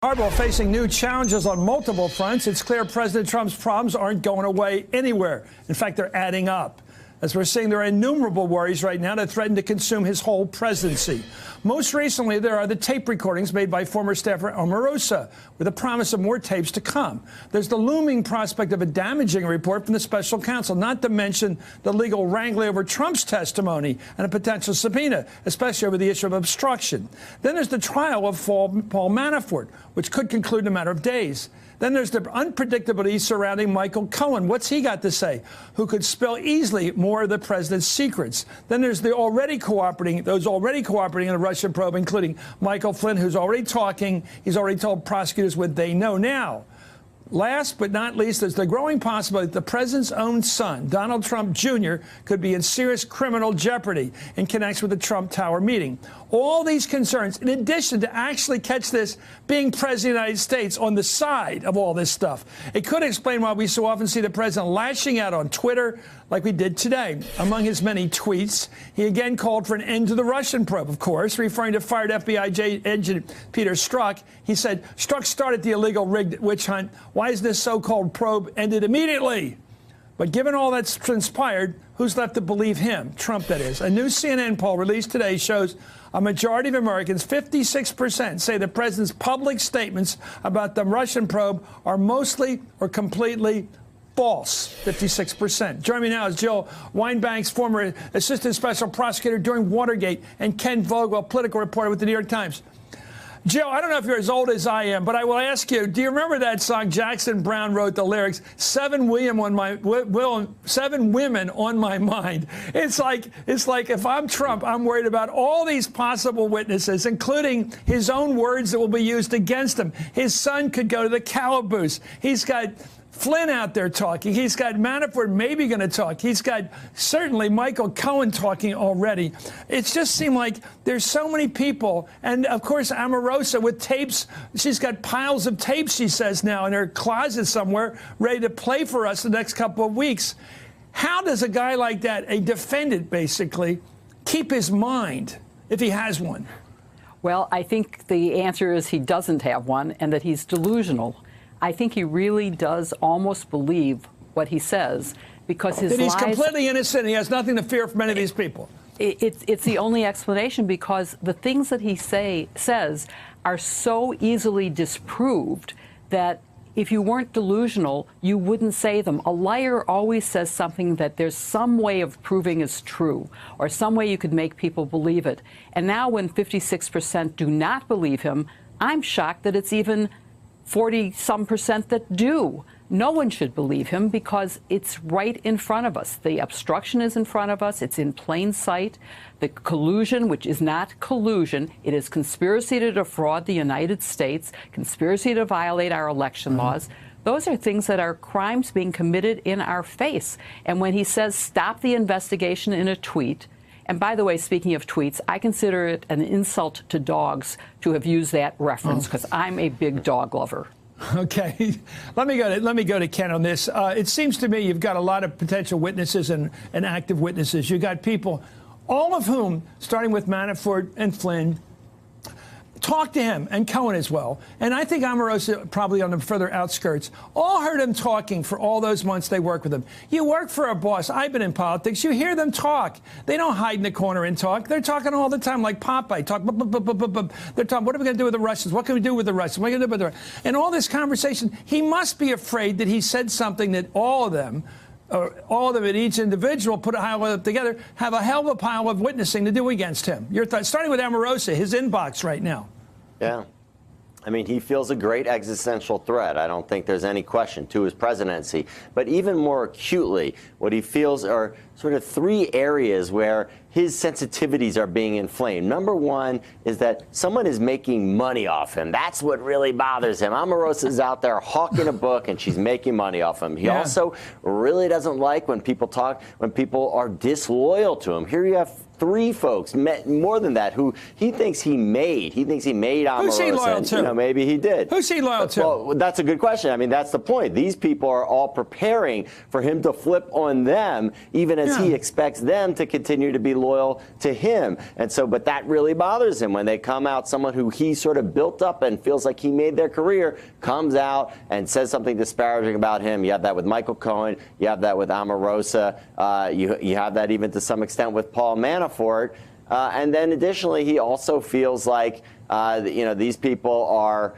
Harbaugh facing new challenges on multiple fronts. It's clear President Trump's problems aren't going away anywhere. In fact, they're adding up. As we're seeing, there are innumerable worries right now that threaten to consume his whole presidency. Most recently, there are the tape recordings made by former staffer Omarosa, with a promise of more tapes to come. There's the looming prospect of a damaging report from the special counsel, not to mention the legal wrangling over Trump's testimony and a potential subpoena, especially over the issue of obstruction. Then there's the trial of Paul Manafort, which could conclude in a matter of days. Then there's the unpredictability surrounding Michael Cohen. What's he got to say? Who could spill easily more of the president's secrets? Then there's those already cooperating in the Russian probe, including Michael Flynn, who's already talking. He's already told prosecutors what they know now. Last but not least, there's the growing possibility that the president's own son, Donald Trump Jr., could be in serious criminal jeopardy in connection with the Trump Tower meeting. All these concerns, in addition to actually catch this, being president of the United States on the side of all this stuff. It could explain why we so often see the president lashing out on Twitter like we did today. Among his many tweets, he again called for an end to the Russian probe, of course, referring to fired FBI agent Peter Strzok. He said, Strzok started the illegal rigged witch hunt. Why is this so-called probe ended immediately? But given all that's transpired, who's left to believe him? Trump, that is. A new CNN poll released today shows a majority of Americans, 56%, say the president's public statements about the Russian probe are mostly or completely false. 56%. Joining me now is Jill Wine-Banks, former assistant special prosecutor during Watergate, and Ken Vogel, political reporter with the New York Times. Jill, I don't know if you're as old as I am, but I will ask you, do you remember that song Jackson Browne wrote the lyrics, Seven women on my mind? It's like if I'm Trump, I'm worried about all these possible witnesses, including his own words that will be used against him. His son could go to the calaboose. He's got Flynn out there talking. He's got Manafort maybe going to talk. He's got certainly Michael Cohen talking already. It just seemed like there's so many people. And, of course, Omarosa with tapes. She's got piles of tapes, she says, now in her closet somewhere, ready to play for us the next couple of weeks. How does a guy like that, a defendant basically, keep his mind if he has one? Well, I think the answer is he doesn't have one and that he's delusional. I think he really does almost believe what he says because his lies... He's completely innocent. He has nothing to fear from any of these people. It's the only explanation because the things that he says are so easily disproved that if you weren't delusional, you wouldn't say them. A liar always says something that there's some way of proving is true or some way you could make people believe it. And now when 56% do not believe him, I'm shocked that it's even 40-some% that do. No one should believe him because it's right in front of us. The obstruction is in front of us. It's in plain sight. The collusion, which is not collusion, it is conspiracy to defraud the United States, conspiracy to violate our election laws. Those are things that are crimes being committed in our face. And when he says stop the investigation in a tweet, and by the way, speaking of tweets, I consider it an insult to dogs to have used that reference because I'm a big dog lover. Okay. Let me go to Ken on this. It seems to me you've got a lot of potential witnesses and active witnesses. You've got people, all of whom, starting with Manafort and Flynn, talk to him, and Cohen as well. And I think Omarosa, probably on the further outskirts, all heard him talking for all those months they worked with him. You work for a boss. I've been in politics. You hear them talk. They don't hide in the corner and talk. They're talking all the time like Popeye. They're talking, what are we going to do with the Russians? What can we do with the Russians? What are we going to do with the Russians? And all this conversation, he must be afraid that he said something that all of them at each individual, put a pile of together, have a hell of a pile of witnessing to do against him. Your thoughts, starting with Omarosa, his inbox right now. Yeah. I mean, he feels a great existential threat. I don't think there's any question to his presidency. But even more acutely, what he feels are sort of three areas where his sensitivities are being inflamed. Number one is that someone is making money off him. That's what really bothers him. Omarosa is out there hawking a book, and she's making money off him. He also really doesn't like when people are disloyal to him. Here you have 3 folks, more than that, who he thinks he made. He thinks he made Omarosa. Who's he loyal to? You know, maybe he did. Who's he loyal to? Well, that's a good question. I mean, that's the point. These people are all preparing for him to flip on them, even as he expects them to continue to be loyal to him. And so, but that really bothers him when they come out, someone who he sort of built up and feels like he made their career, comes out and says something disparaging about him. You have that with Michael Cohen. You have that with Omarosa. You have that even to some extent with Paul Manafort. And then additionally, he also feels like these people are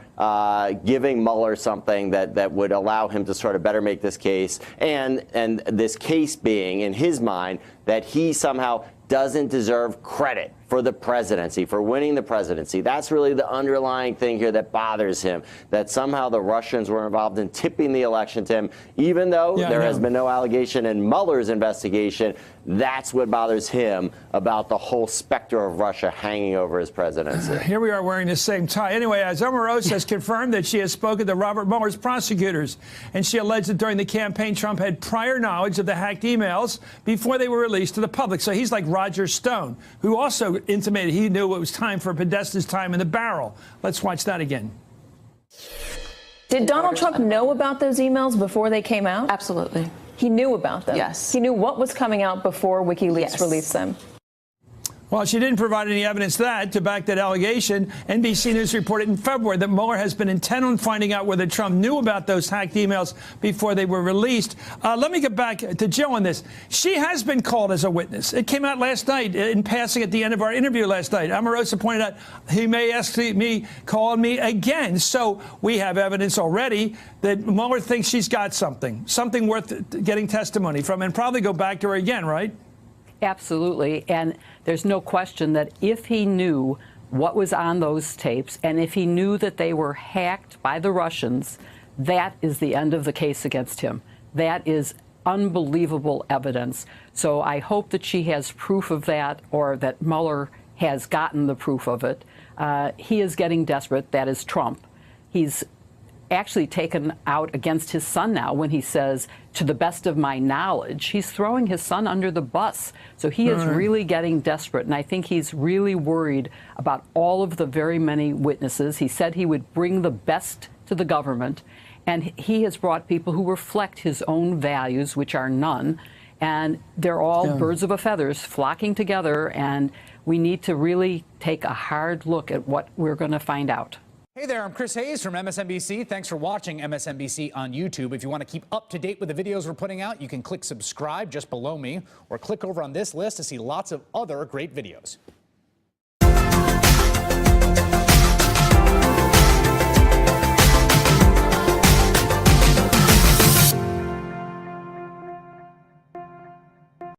giving Mueller something that would allow him to sort of better make this case. And this case being, in his mind, that he somehow doesn't deserve credit for the presidency, for winning the presidency. That's really the underlying thing here that bothers him, that somehow the Russians were involved in tipping the election to him, even though there has been no allegation in Mueller's investigation. That's what bothers him about the whole specter of Russia hanging over his presidency. Here we are wearing the same tie. Anyway, as Omarosa has confirmed that she has spoken to Robert Mueller's prosecutors, and she alleged that during the campaign, Trump had prior knowledge of the hacked emails before they were released to the public. So he's like Roger Stone, who also intimated he knew it was time for Podesta's time in the barrel. Let's watch that again. Did Donald Trump know about those emails before they came out? Absolutely. He knew about them? Yes. He knew what was coming out before WikiLeaks released them? Well, she didn't provide any evidence to back that allegation. NBC News reported in February that Mueller has been intent on finding out whether Trump knew about those hacked emails before they were released. Let me get back to Jill on this. She has been called as a witness. It came out last night in passing at the end of our interview last night. Omarosa pointed out he may call me again. So we have evidence already that Mueller thinks she's got something worth getting testimony from, and probably go back to her again, right? Absolutely. And there's no question that if he knew what was on those tapes, and if he knew that they were hacked by the Russians, that is the end of the case against him. That is unbelievable evidence. So I hope that she has proof of that, or that Mueller has gotten the proof of it. He is getting desperate. That is Trump. He's actually taken out against his son now when he says, to the best of my knowledge. He's throwing his son under the bus. So he is really getting desperate. And I think he's really worried about all of the very many witnesses. He said he would bring the best to the government. And he has brought people who reflect his own values, which are none. And they're all birds of a feather flocking together. And we need to really take a hard look at what we're going to find out. Hey there, I'm Chris Hayes from MSNBC. Thanks for watching MSNBC on YouTube. If you want to keep up to date with the videos we're putting out, you can click subscribe just below me, or click over on this list to see lots of other great videos.